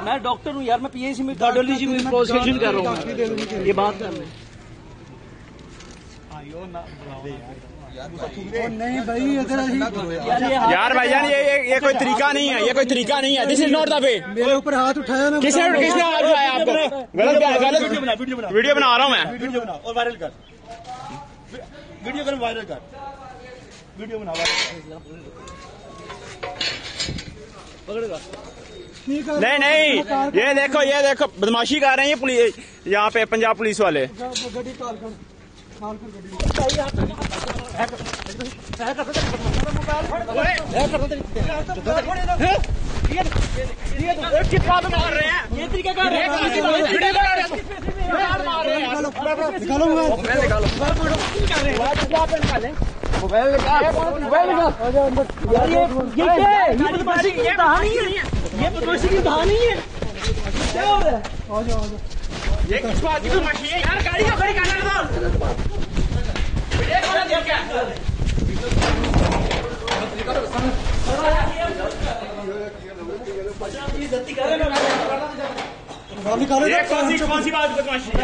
मैं डॉक्टर हूँ यार, मैं पीएसी में कार्डियोलॉजी में प्रोसिक्यूशन कर रहा हूँ, ये बात कर रहे हैं। नहीं भाई यार भाईजान ये कोई तरीका नहीं है, ये कोई तरीका नहीं है। This is not the way. मेरे ऊपर हाथ उठाया ना, किसने हाथ उठाया आपको? गलत वीडियो बना रहा हूँ मैं। वीडियो बना और वायरल कर, वीडियो कर वायरल कर, वीडियो बना वायरल। नहीं ये देखो बदमाशी कर रहे हैं ये पुलिस, यहाँ पे पंजाब पुलिस वाले। गड्डी कॉल कर किस बात मार रहे हैं? ये तरीका कर रहे हैं, ये बदमाशी की कहानी है। क्या हो रहा है? ये किस बात की बदमाशी है यार? गाड़ी का खड़ी करने दो। गाली कर रहे कौन सी बात बदमाशी है?